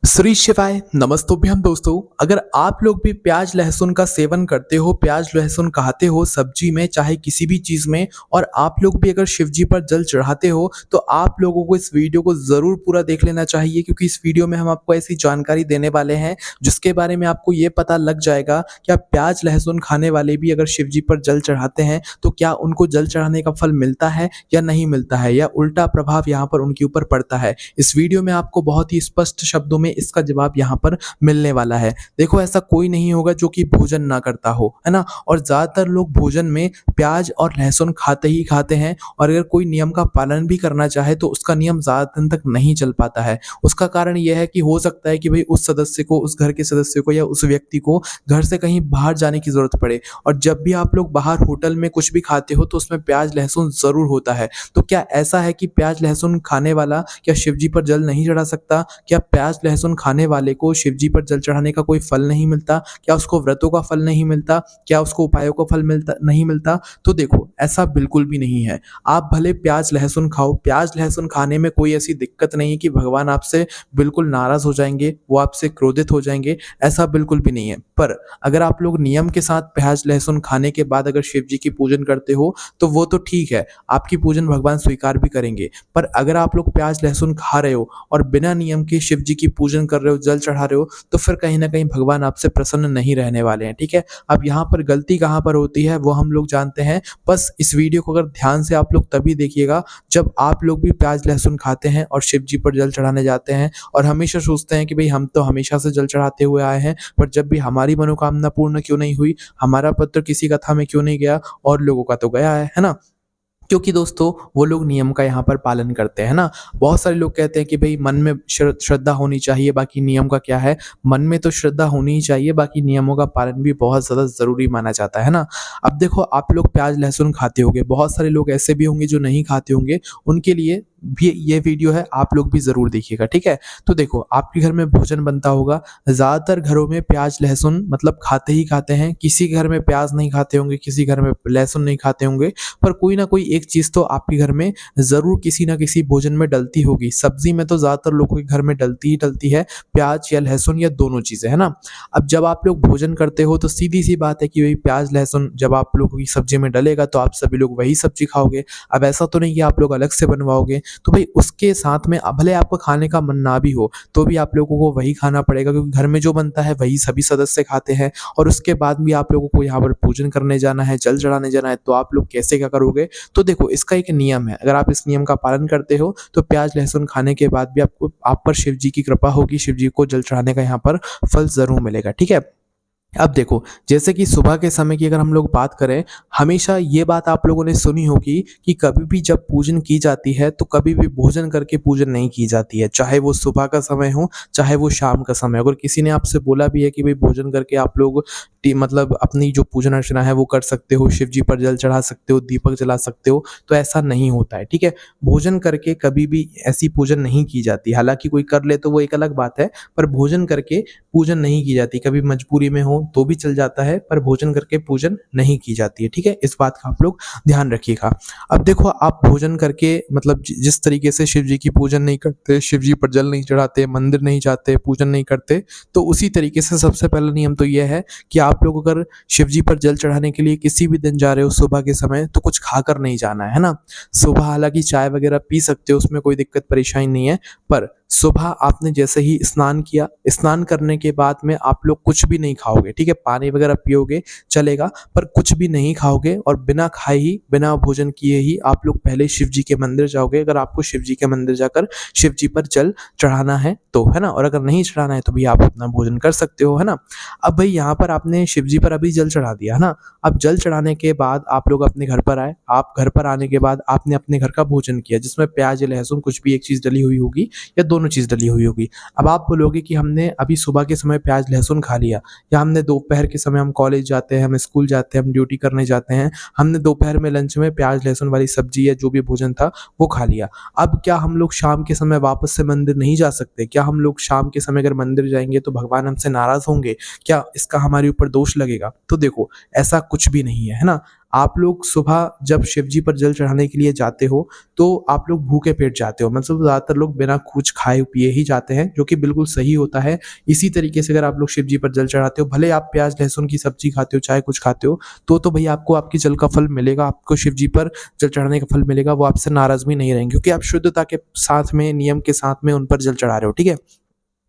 श्री शिवाय नमस्तोभ्यम दोस्तों। अगर आप लोग भी प्याज लहसुन का सेवन करते हो, प्याज लहसुन खाते हो सब्जी में चाहे किसी भी चीज में, और आप लोग भी अगर शिव जी पर जल चढ़ाते हो तो आप लोगों को इस वीडियो को जरूर पूरा देख लेना चाहिए, क्योंकि इस वीडियो में हम आपको ऐसी जानकारी देने वाले हैं जिसके बारे में आपको ये पता लग जाएगा कि आप प्याज लहसुन खाने वाले भी अगर शिव जी पर जल चढ़ाते हैं तो क्या उनको जल चढ़ाने का फल मिलता है या नहीं मिलता है, या उल्टा प्रभाव यहाँ पर उनके ऊपर पड़ता है। इस वीडियो में आपको बहुत ही स्पष्ट शब्दों में इसका जवाब यहाँ पर मिलने वाला है। देखो, ऐसा कोई नहीं होगा जो कि भोजन ना करता हो, है ना। और ज्यादातर लोग भोजन में प्याज और लहसुन खाते ही खाते हैं, और अगर कोई नियम का पालन भी करना चाहे तो उसका नियम ज्यादा दिन तक नहीं चल पाता है। उसका कारण यह है कि हो सकता है कि भाई उस सदस्य को, उस घर के सदस्य को या उस व्यक्ति को घर से कहीं बाहर जाने की जरूरत पड़े, और जब भी आप लोग बाहर होटल में कुछ भी खाते हो तो उसमें प्याज लहसुन जरूर होता है। तो क्या ऐसा है कि प्याज लहसुन खाने वाला क्या शिव जी पर जल नहीं चढ़ा सकता? क्या प्याज लहसुन खाने वाले को शिव जी पर जल चढ़ाने का कोई फल नहीं मिलता? क्या उसको व्रतों का फल नहीं मिलता? क्या उसको उपायों का फल मिलता नहीं मिलता? तो देखो, ऐसा बिल्कुल भी नहीं है। आप भले प्याज लहसुन खाओ, प्याज लहसुन खाने में कोई ऐसी दिक्कत नहीं है कि भगवान आपसे बिल्कुल नाराज हो जाएंगे, वो आपसे क्रोधित हो जाएंगे, ऐसा बिल्कुल भी नहीं है। पर अगर आप लोग नियम के साथ प्याज लहसुन खाने के बाद अगर शिव जी की पूजन करते हो तो वो तो ठीक है, आपकी पूजन भगवान स्वीकार भी करेंगे। पर अगर आप लोग प्याज लहसुन खा रहे हो और बिना नियम के शिव जी की पूजन कर रहे हो, जल चढ़ा रहे हो, तो फिर कहीं ना कहीं भगवान आपसे प्रसन्न नहीं रहने वाले हैं। ठीक है, अब यहाँ पर गलती कहाँ पर होती है वो हम लोग जानते हैं। बस इस वीडियो को अगर ध्यान से आप लोग तभी देखिएगा जब आप लोग भी प्याज लहसुन खाते हैं और शिव जी पर जल चढ़ाने जाते हैं, और हमेशा सोचते हैं कि भाई हम तो हमेशा से जल चढ़ाते हुए आए हैं, पर जब भी हमारी मनोकामना पूर्ण क्यों नहीं हुई, हमारा पत्र किसी कथा में क्यों नहीं गया, और लोगों का तो गया है ना। क्योंकि दोस्तों वो लोग नियम का यहाँ पर पालन करते हैं ना। बहुत सारे लोग कहते हैं कि भाई मन में श्रद्धा होनी चाहिए, बाकी नियम का क्या है। मन में तो श्रद्धा होनी ही चाहिए, बाकी नियमों का पालन भी बहुत ज़्यादा ज़रूरी माना जाता है ना। अब देखो, आप लोग प्याज लहसुन खाते होंगे, बहुत सारे लोग ऐसे भी होंगे जो नहीं खाते होंगे, उनके लिए भी ये वीडियो है, आप लोग भी ज़रूर देखिएगा। ठीक है, तो देखो, आपके घर में भोजन बनता होगा, ज़्यादातर घरों में प्याज लहसुन मतलब खाते ही खाते हैं। किसी घर में प्याज नहीं खाते होंगे, किसी घर में लहसुन नहीं खाते होंगे, पर कोई ना कोई एक चीज़ तो आपके घर में ज़रूर किसी ना किसी भोजन में डलती होगी। सब्जी में तो ज़्यादातर लोगों के घर में डलती ही डलती है, प्याज या लहसुन या दोनों चीज़ें, है ना। अब जब आप लोग भोजन करते हो तो सीधी सी बात है कि भाई प्याज लहसुन जब आप लोगों की सब्जी में डलेगा तो आप सभी लोग वही सब्जी खाओगे। अब ऐसा तो नहीं कि आप लोग अलग से बनवाओगे, तो भाई उसके साथ में भले आपको खाने का मन ना भी हो तो भी आप लोगों को वही खाना पड़ेगा, क्योंकि घर में जो बनता है वही सभी सदस्य खाते हैं। और उसके बाद भी आप लोगों को यहाँ पर पूजन करने जाना है, जल चढ़ाने जाना है, तो आप लोग कैसे क्या करोगे? तो देखो, इसका एक नियम है, अगर आप इस नियम का पालन करते हो तो प्याज लहसुन खाने के बाद भी आपको आप पर शिव जी की कृपा होगी, शिव जी को जल चढ़ाने का यहाँ पर फल जरूर मिलेगा। ठीक है, अब देखो, जैसे कि सुबह के समय की अगर हम लोग बात करें, हमेशा ये बात आप लोगों ने सुनी होगी कि कभी भी जब पूजन की जाती है तो कभी भी भोजन करके पूजन नहीं की जाती है, चाहे वो सुबह का समय हो चाहे वो शाम का समय। अगर किसी ने आपसे बोला भी है कि भाई भोजन करके आप लोग मतलब अपनी जो पूजन अर्चना है वो कर सकते हो, शिव जी पर जल चढ़ा सकते हो, दीपक जला सकते हो, तो ऐसा नहीं होता है। ठीक है, भोजन करके कभी भी ऐसी पूजन नहीं की जाती। हालांकि कोई कर ले तो वो एक अलग बात है, पर भोजन करके पूजन नहीं की जाती। कभी मजबूरी में हो तो भी चल जाता है, पर भोजन करके पूजन नहीं की जाती है। ठीक है, इस बात का आप लोग ध्यान रखिएगा। अब देखो, आप भोजन करके मतलब जिस तरीके से शिव जी की पूजन नहीं करते, शिव जी पर जल नहीं चढ़ाते, मंदिर नहीं जाते, पूजन नहीं करते, तो उसी तरीके से सबसे पहला नियम तो यह है कि आप लोग अगर शिव जी पर जल चढ़ाने के लिए किसी भी दिन जा रहे हो सुबह के समय, तो कुछ खाकर नहीं जाना है ना। सुबह हालांकि चाय वगैरह पी सकते हो, उसमें कोई दिक्कत परेशानी नहीं है, पर सुबह आपने जैसे ही स्नान किया, स्नान करने के बाद में आप लोग कुछ भी नहीं खाओगे। ठीक है, पानी वगैरह पियोगे चलेगा, पर कुछ भी नहीं खाओगे, और बिना खाए ही, बिना भोजन किए ही आप लोग पहले शिव जी के मंदिर जाओगे, अगर आपको शिव जी के मंदिर जाकर शिव जी पर जल चढ़ाना है तो, है ना। और अगर नहीं चढ़ाना है तो भी आप अपना भोजन कर सकते हो, है ना। अब भाई यहाँ पर आपने शिव जी पर अभी जल चढ़ा दिया, है ना। अब जल चढ़ाने के बाद आप लोग अपने घर पर आए, आप घर पर आने के बाद आपने अपने घर का भोजन किया, जिसमें प्याज या लहसुन कुछ भी एक चीज़ डली हुई होगी या दोनों चीज़ डली हुई होगी। अब आप बोलोगे कि हमने अभी सुबह के समय प्याज लहसुन खा लिया, या हमने दोपहर के समय, हम कॉलेज जाते हैं, हम स्कूल जाते हैं, हम ड्यूटी करने जाते हैं, हमने दोपहर में लंच में प्याज लहसुन वाली सब्जी या जो भी भोजन था वो खा लिया। अब क्या हम लोग शाम के समय वापस से मंदिर नहीं जा सकते? क्या हम लोग शाम के समय अगर मंदिर जाएंगे तो भगवान हमसे नाराज होंगे? क्या इसका हमारे ऊपर दोष लगेगा? तो देखो, ऐसा कुछ भी नहीं है, है ना। आप लोग सुबह जब शिव जी पर जल चढ़ाने के लिए जाते हो, तो आप लोग भूखे पेट जाते हो। मतलब ज़्यादातर लोग बिना कुछ खाए पिए ही जाते हैं, जो कि बिल्कुल सही होता है। इसी तरीके से अगर आप लोग शिव जी पर जल चढ़ाते हो, भले आप प्याज़ लहसुन की सब्ज़ी खाते हो, चाहे कुछ खाते हो, तो भई आपको आपके जल का फल मिलेगा, आपको शिव जी पर जल चढ़ाने का फल मिलेगा, वो आपसे नाराज़ भी नहीं रहेंगे, क्योंकि आप शुद्धता के साथ में, नियम के साथ में उन पर जल चढ़ा रहे हो, ठीक है?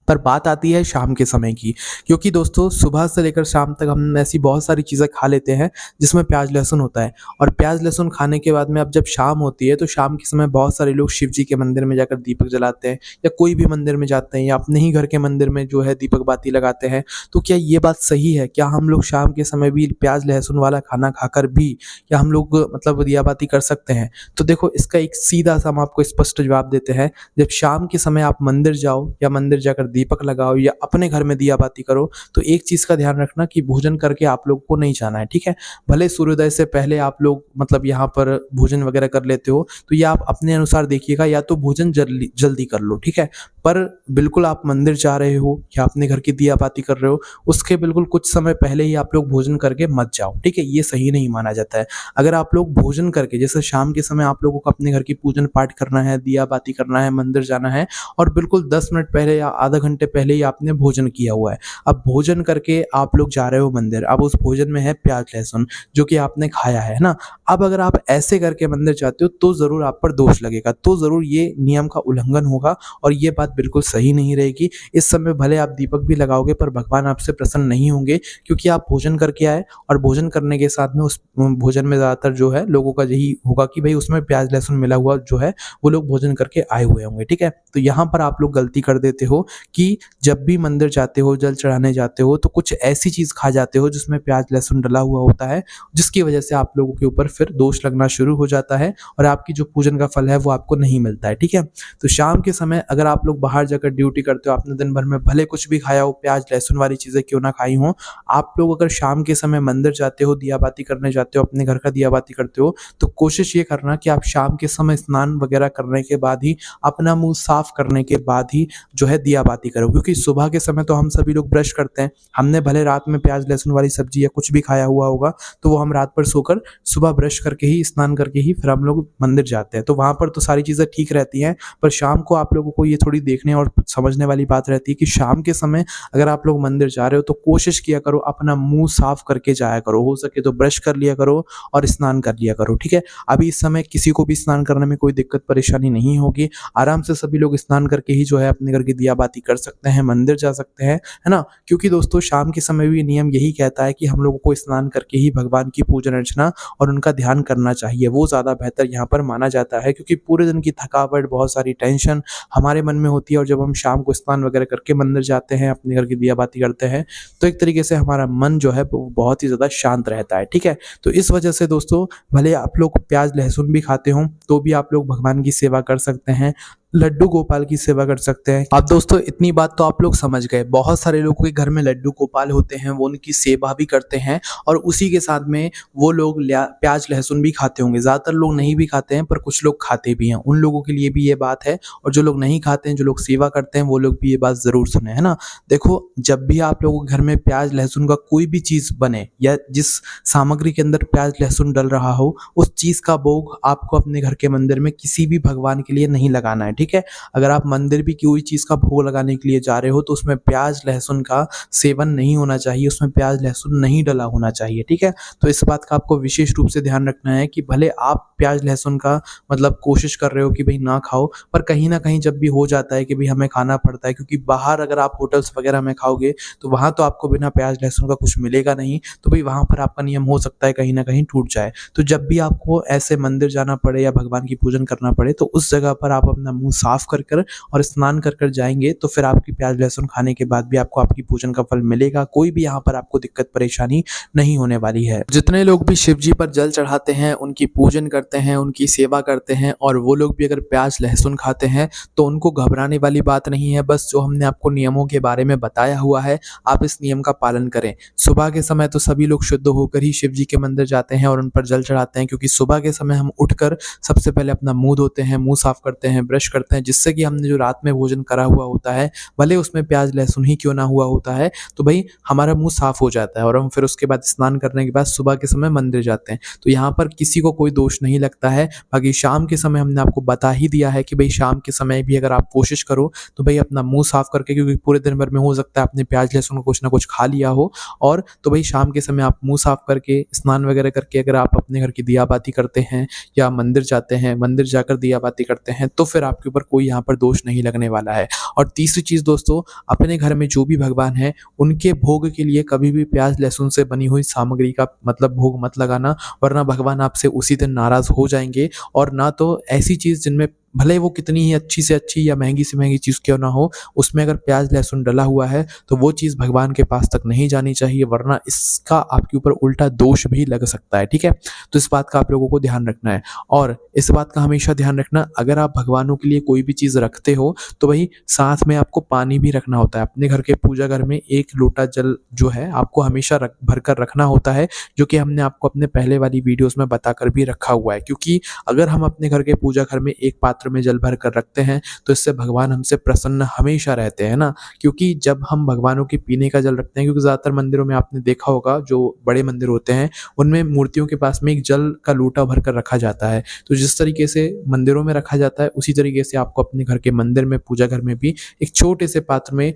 पर बात आती है शाम के समय की, क्योंकि दोस्तों सुबह से लेकर शाम तक हम ऐसी बहुत सारी चीज़ें खा लेते हैं जिसमें प्याज लहसुन होता है, और प्याज लहसुन खाने के बाद में अब जब शाम होती है तो शाम के समय बहुत सारे लोग शिव जी के मंदिर में जाकर दीपक जलाते हैं, या कोई भी मंदिर में जाते हैं, या अपने ही घर के मंदिर में जो है दीपक बाती लगाते हैं। तो क्या ये बात सही है? क्या हम लोग शाम के समय भी प्याज लहसुन वाला खाना खाकर भी क्या हम लोग मतलब दिया बाती कर सकते हैं? तो देखो, इसका एक सीधा सा हम आपको स्पष्ट जवाब देते हैं। जब शाम के समय आप मंदिर जाओ या मंदिर जाकर दीपक लगाओ या अपने घर में दिया बाती करो, तो एक चीज़ का ध्यान रखना कि भोजन करके आप लोग को नहीं जाना है, ठीक है? भले सूर्योदय से पहले आप लोग मतलब यहाँ पर भोजन वगैरह कर लेते हो, तो ये आप अपने अनुसार देखिएगा, या तो भोजन जल्दी जल्दी कर लो, ठीक है? पर बिल्कुल आप मंदिर जा रहे हो या अपने घर की दिया बाती कर रहे हो, उसके बिल्कुल कुछ समय पहले ही आप लोग भोजन करके मत जाओ, ठीक है? ये सही नहीं माना जाता है। अगर आप लोग भोजन करके, जैसे शाम के समय आप लोगों को अपने घर की पूजन पाठ करना है, दिया बाती करना है, मंदिर जाना है, और बिल्कुल 10 मिनट पहले या आधा घंटे पहले ही आपने भोजन किया हुआ है। अब भोजन करके आप लोग जा रहे हो मंदिर, अब उस भोजन में है प्याज लहसुन जो कि आपने खाया है ना? अब अगर आप ऐसे करके मंदिर जाते हो तो ज़रूर आप पर दोष लगेगा, तो ज़रूर ये नियम का उल्लंघन होगा, और ये बात बिल्कुल सही नहीं रहेगी। इस समय भले आप दीपक भी लगाओगे, पर भगवान आपसे प्रसन्न नहीं होंगे, क्योंकि आप भोजन करके आए, और भोजन करने के साथ में उस भोजन में ज़्यादातर जो है लोगों का यही होगा कि भई उसमें प्याज लहसुन मिला हुआ जो है, वो लोग भोजन करके आए हुए होंगे, ठीक है? तो यहाँ पर आप लोग गलती कर देते हो कि जब भी मंदिर जाते हो, जल चढ़ाने जाते हो, तो कुछ ऐसी चीज़ खा जाते हो जिसमें प्याज लहसुन डला हुआ होता है, जिसकी वजह से आप लोगों के ऊपर फिर दोष लगना शुरू हो जाता है, और आपकी जो पूजन का फल है वो आपको नहीं मिलता है, ठीक है? तो शाम के समय अगर आप लोग बाहर जाकर ड्यूटी करते हो, आपने दिन भर में भले कुछ भी खाया हो, प्याज लहसुन वाली चीज़ें क्यों ना खाई हों, आप लोग अगर शाम के समय मंदिर जाते हो, दिया बाती करने जाते हो, अपने घर का दिया बाती करते हो, तो कोशिश ये करना कि आप शाम के समय स्नान वगैरह करने के बाद ही, अपना मुँह साफ करने के बाद ही जो है दिया बाती करो, क्योंकि सुबह के समय तो हम सभी लोग ब्रश करते हैं। हमने भले रात में प्याज लहसुन वाली सब्जी या कुछ भी खाया हुआ होगा, तो वो हम रात भर सोकर सुबह ब्रश करके ही, स्नान करके ही फिर हम लोग मंदिर जाते हैं। तो वहाँ पर तो सारी चीज़ें ठीक रहती हैं, पर शाम को आप लोगों को ये थोड़ी देखने और समझने वाली बात रहती है कि शाम के समय अगर आप लोग मंदिर जा रहे हो, तो कोशिश किया करो अपना मुँह साफ करके जाया करो। हो सके तो ब्रश कर लिया करो और स्नान कर लिया करो, ठीक है? अभी इस समय किसी को भी स्नान करने में कोई दिक्कत परेशानी नहीं होगी। आराम से सभी लोग स्नान करके ही जो है अपने घर की दिया बाती कर सकते हैं, मंदिर जा सकते हैं, है ना? क्योंकि दोस्तों शाम के समय भी नियम यही कहता है कि हम लोगों को स्नान करके ही भगवान की पूजन अर्चना और उनका ध्यान करना चाहिए। वो ज़्यादा बेहतर यहाँ पर माना जाता है, क्योंकि पूरे दिन की थकावट, बहुत सारी टेंशन हमारे मन में होती है, और जब हम शाम को स्नान वगैरह करके मंदिर जाते हैं, अपने घर की दिया बाती करते हैं, तो एक तरीके से हमारा मन जो है वो बहुत ही ज़्यादा शांत रहता है, ठीक है? तो इस वजह से दोस्तों, भले आप लोग प्याज लहसुन भी खाते हो, तो भी आप लोग भगवान की सेवा कर सकते हैं, लड्डू गोपाल की सेवा कर सकते हैं। अब दोस्तों, इतनी बात तो आप लोग समझ गए। बहुत सारे लोगों के घर में लड्डू गोपाल होते हैं, वो उनकी सेवा भी करते हैं, और उसी के साथ में वो लोग प्याज लहसुन भी खाते होंगे। ज़्यादातर लोग नहीं भी खाते हैं, पर कुछ लोग खाते भी हैं। उन लोगों के लिए भी ये बात है, और जो लोग नहीं खाते हैं, जो लोग सेवा करते हैं, वो लोग भी ये बात ज़रूर सुने, है ना? देखो, जब भी आप लोगों के घर में प्याज लहसुन का कोई भी चीज़ बने, या जिस सामग्री के अंदर प्याज लहसुन डल रहा हो, उस चीज़ का भोग आपको अपने घर के मंदिर में किसी भी भगवान के लिए नहीं लगाना है, ठीक है? अगर आप मंदिर भी कोई चीज़ का भोग लगाने के लिए जा रहे हो, तो उसमें प्याज लहसुन का सेवन नहीं होना चाहिए, उसमें प्याज लहसुन नहीं डला होना चाहिए, ठीक है? तो इस बात का आपको विशेष रूप से ध्यान रखना है कि भले आप प्याज लहसुन का मतलब कोशिश कर रहे हो कि भई ना खाओ, पर कहीं न कहीं जब भी हो जाता है कि भई हमें खाना पड़ता है, क्योंकि बाहर अगर आप होटल्स वगैरह में खाओगे, तो वहाँ तो आपको बिना प्याज लहसुन का कुछ मिलेगा नहीं, तो भई वहाँ पर आपका नियम हो सकता है कहीं न कहीं टूट जाए। तो जब भी आपको ऐसे मंदिर जाना पड़े या भगवान की पूजन करना पड़े, तो उस जगह पर आप अपना मुँह साफ कर और स्नान कर जाएँगे, तो फिर आपकी प्याज लहसुन खाने के बाद भी आपको आपकी पूजन का फल मिलेगा। कोई भी यहाँ पर आपको दिक्कत परेशानी नहीं होने वाली है। जितने लोग भी शिव जी पर जल चढ़ाते हैं, उनकी पूजन करते हैं, उनकी सेवा करते हैं, और वो लोग भी अगर प्याज लहसुन खाते हैं, तो उनको घबराने वाली बात नहीं है। बस जो हमने आपको नियमों के बारे में बताया हुआ है, आप इस नियम का पालन करें। सुबह के समय तो सभी लोग शुद्ध होकर ही शिव जी के मंदिर जाते हैं और उन पर जल चढ़ाते हैं, क्योंकि सुबह के समय हम उठकर सबसे पहले अपना मुँह धोते हैं, मुँह साफ करते हैं, ब्रश करते हैं, जिससे कि हमने जो रात में भोजन करा हुआ होता है, भले उसमें प्याज़ लहसुन ही क्यों ना हुआ होता है, तो भई हमारा मुँह साफ़ हो जाता है और हम फिर उसके बाद स्नान करने के बाद सुबह के समय मंदिर जाते हैं। तो यहाँ पर किसी को कोई दोष नहीं लगता है। बाकी शाम के समय हमने आपको बता ही दिया है कि भई शाम के समय भी अगर आप कोशिश करो, तो भई अपना मुँह साफ़ करके, क्योंकि पूरे दिन भर में हो सकता है आपने प्याज़ लहसुन कुछ ना कुछ खा लिया हो, और तो भई शाम के समय आप मुँह साफ़ करके, स्नान वगैरह करके अगर आप अपने घर की दिया बाती करते हैं या मंदिर जाते हैं, मंदिर जाकर दिया बाती करते हैं, तो फिर आपके ऊपर कोई यहाँ पर दोष नहीं लगने वाला है। और तीसरी चीज़ दोस्तों, अपने घर में जो भी भगवान हैं, उनके भोग के लिए कभी भी प्याज़ लहसुन से बनी हुई सामग्री का मतलब भोग मत लगाना, वरना भगवान आपसे उसी दिन नाराज़ हो जाएँगे। और ना तो ऐसी चीज़ जिनमें भले वो कितनी ही अच्छी से अच्छी या महँगी से महँगी चीज़ क्यों ना हो, उसमें अगर प्याज़ लहसुन डला हुआ है, तो वो चीज़ भगवान के पास तक नहीं जानी चाहिए, वरना इसका आपके ऊपर उल्टा दोष भी लग सकता है, ठीक है? तो इस बात का आप लोगों को ध्यान रखना है। और इस बात का हमेशा ध्यान रखना, अगर आप भगवानों के लिए कोई भी चीज़ रखते हो, तो वही साथ में आपको पानी भी रखना होता है। अपने घर के पूजा घर में 1 लोटा जल जो है आपको हमेशा भर कर रखना होता है, जो कि हमने आपको अपने पहले वाली वीडियोज़ में बताकर भी रखा हुआ है। क्योंकि अगर हम अपने घर के पूजा घर में एक पात्र में जल भर कर रखते हैं, तो इससे भगवान हमसे प्रसन्न हमेशा रहते हैं ना। क्योंकि जब हम भगवानों के पीने का जल रखते हैं, क्योंकि ज़्यादातर मंदिरों में आपने देखा होगा, जो बड़े मंदिर होते हैं, उनमें मूर्तियों के पास में एक जल का लोटा भर कर रखा जाता है। तो जिस तरीके से मंदिरों में रखा जाता है, उसी तरीके से आपको अपने घर के मंदिर में, पूजा घर में भी एक छोटे से पात्र में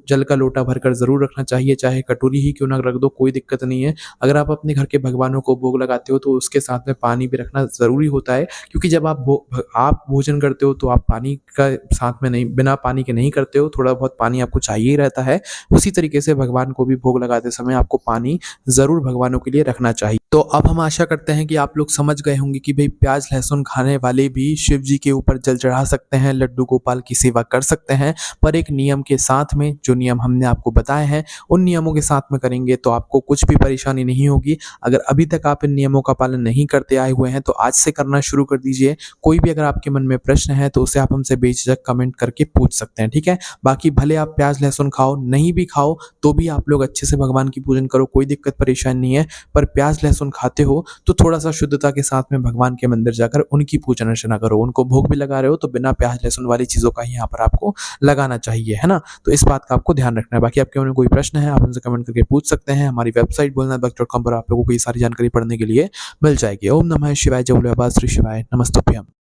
जल का लोटा भरकर ज़रूर रखना चाहिए। चाहे कटोरी ही क्यों ना रख दो, कोई दिक्कत नहीं है। अगर आप अपने घर के भगवानों को भोग लगाते हो, तो उसके साथ में पानी भी रखना ज़रूरी होता है। क्योंकि जब आप भोजन करते हो, तो आप पानी का साथ में नहीं, बिना पानी के नहीं करते हो, थोड़ा बहुत पानी आपको चाहिए ही रहता है। उसी तरीके से भगवान को भी भोग लगाते समय आपको पानी ज़रूर भगवानों के लिए रखना चाहिए। तो अब हम आशा करते हैं कि आप लोग समझ गए होंगे कि भई प्याज़ लहसुन खाने वाले भी शिव जी के ऊपर जल चढ़ा सकते हैं, लड्डू गोपाल की सेवा कर सकते हैं, पर एक नियम के साथ में। जो नियम हमने आपको बताए हैं, उन नियमों के साथ में करेंगे तो आपको कुछ भी परेशानी नहीं होगी। अगर अभी तक आप इन नियमों का पालन नहीं करते आए हुए हैं, तो आज से करना शुरू कर दीजिए। कोई भी अगर आपके मन में प्रश्न है, तो उसे आप हमसे बेझिझक कमेंट करके पूछ सकते हैं, ठीक है? बाकी भले आप प्याज़ लहसुन खाओ, नहीं भी खाओ, तो भी आप लोग अच्छे से भगवान की पूजन करो, कोई दिक्कत परेशानी नहीं है। पर प्याज़ लहसुन खाते हो, तो थोड़ा-सा शुद्धता के साथ में भगवान के मंदिर जाकर उनकी पूजन अर्चना करो। उनको भोग भी लगा रहे हो, तो बिना प्याज़ लहसुन वाली चीज़ों का ही यहाँ पर आपको लगाना चाहिए, है ना? तो इस बात का आपको ध्यान रखना है। बाकी आपके मन में कोई प्रश्न है, आप हमसे कमेंट करके पूछ सकते हैं। हमारी वेबसाइट बोलनाथभक्त.com पर आप लोगों को ये सारी जानकारी पढ़ने के लिए मिल जाएगी। ओम नमः शिवाय, जय भोले बाबा श्री शिवाय, नमस्तुभ्यम।